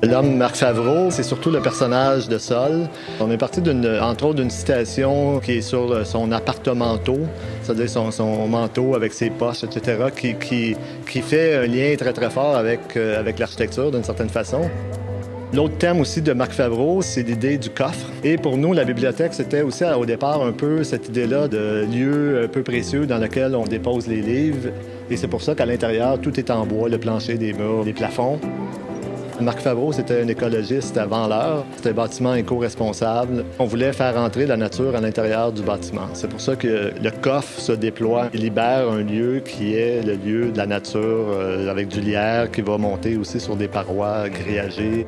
L'homme Marc Favreau, c'est surtout le personnage de Sol. On est parti entre autres d'une citation qui est sur son appartementeau, c'est-à-dire son manteau avec ses poches, etc., qui fait un lien très très fort avec l'architecture d'une certaine façon. L'autre thème aussi de Marc Favreau, c'est l'idée du coffre. Et pour nous, la bibliothèque, c'était aussi au départ un peu cette idée-là de lieu un peu précieux dans lequel on dépose les livres. Et c'est pour ça qu'à l'intérieur, tout est en bois, le plancher, les murs, les plafonds. Marc Favreau, c'était un écologiste avant l'heure. C'était un bâtiment éco-responsable. On voulait faire entrer la nature à l'intérieur du bâtiment. C'est pour ça que le coffre se déploie et libère un lieu qui est le lieu de la nature, avec du lierre qui va monter aussi sur des parois grillagées.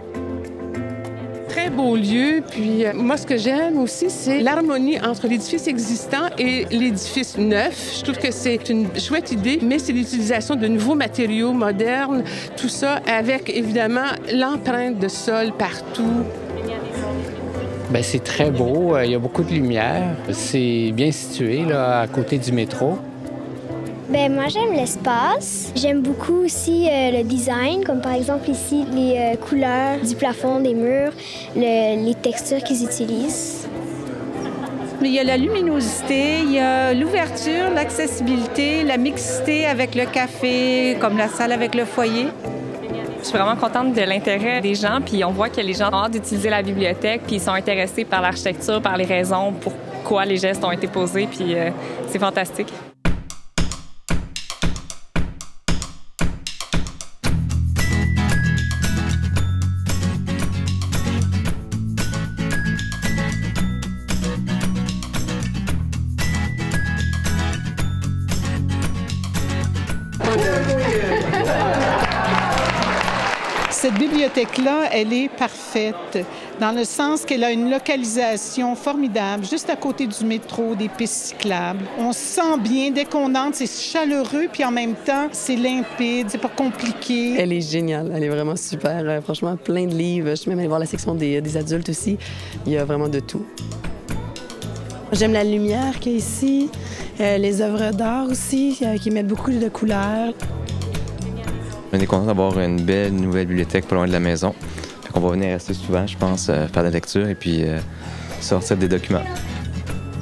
Très beau lieu. Puis moi, ce que j'aime aussi, c'est l'harmonie entre l'édifice existant et l'édifice neuf. Je trouve que c'est une chouette idée, mais c'est l'utilisation de nouveaux matériaux modernes, tout ça avec, évidemment, l'empreinte de Sol partout. Bien, c'est très beau. Il y a beaucoup de lumière. C'est bien situé, là, à côté du métro. Bien, moi, j'aime l'espace. J'aime beaucoup aussi le design, comme par exemple ici, les couleurs du plafond, des murs, les textures qu'ils utilisent. Il y a la luminosité, il y a l'ouverture, l'accessibilité, la mixité avec le café, comme la salle avec le foyer. Je suis vraiment contente de l'intérêt des gens, puis on voit que les gens ont hâte d'utiliser la bibliothèque, puis ils sont intéressés par l'architecture, par les raisons pourquoi les gestes ont été posés, puis c'est fantastique. Cette bibliothèque-là, elle est parfaite, dans le sens qu'elle a une localisation formidable, juste à côté du métro, des pistes cyclables. On se sent bien, dès qu'on entre, c'est chaleureux, puis en même temps, c'est limpide, c'est pas compliqué. Elle est géniale, elle est vraiment super. Franchement, plein de livres. Je suis même allée voir la section des adultes aussi. Il y a vraiment de tout. J'aime la lumière qu'il y a ici, les œuvres d'art aussi, qui mettent beaucoup de couleurs. On est content d'avoir une belle nouvelle bibliothèque pas loin de la maison. On va venir rester souvent, je pense, faire de la lecture et puis sortir des documents.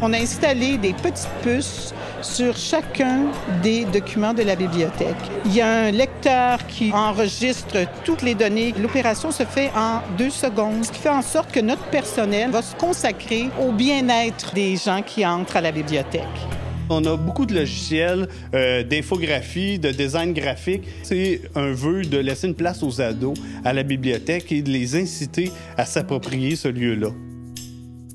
On a installé des petites puces sur chacun des documents de la bibliothèque. Il y a un lecteur qui enregistre toutes les données. L'opération se fait en 2 secondes, ce qui fait en sorte que notre personnel va se consacrer au bien-être des gens qui entrent à la bibliothèque. On a beaucoup de logiciels d'infographie, de design graphique. C'est un vœu de laisser une place aux ados à la bibliothèque et de les inciter à s'approprier ce lieu-là.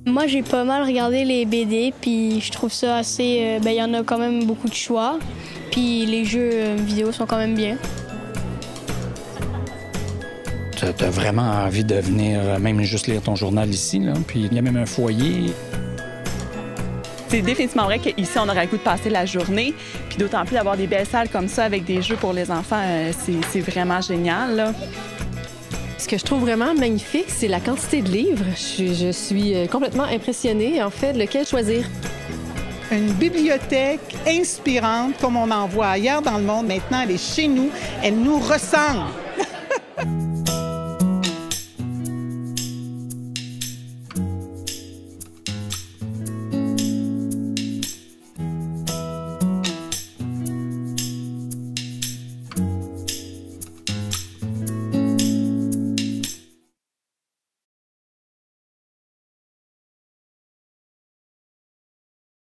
Moi, j'ai pas mal regardé les BD, puis je trouve ça assez... il y en a quand même beaucoup de choix, puis les jeux vidéo sont quand même bien. Tu as vraiment envie de venir même juste lire ton journal ici, là. Puis il y a même un foyer. C'est définitivement vrai qu'ici, on aurait le goût de passer la journée. Puis d'autant plus d'avoir des belles salles comme ça avec des jeux pour les enfants, c'est vraiment génial, là. Ce que je trouve vraiment magnifique, c'est la quantité de livres. Je suis complètement impressionnée, en fait, lequel choisir. Une bibliothèque inspirante, comme on en voit ailleurs dans le monde. Maintenant, elle est chez nous, elle nous ressemble.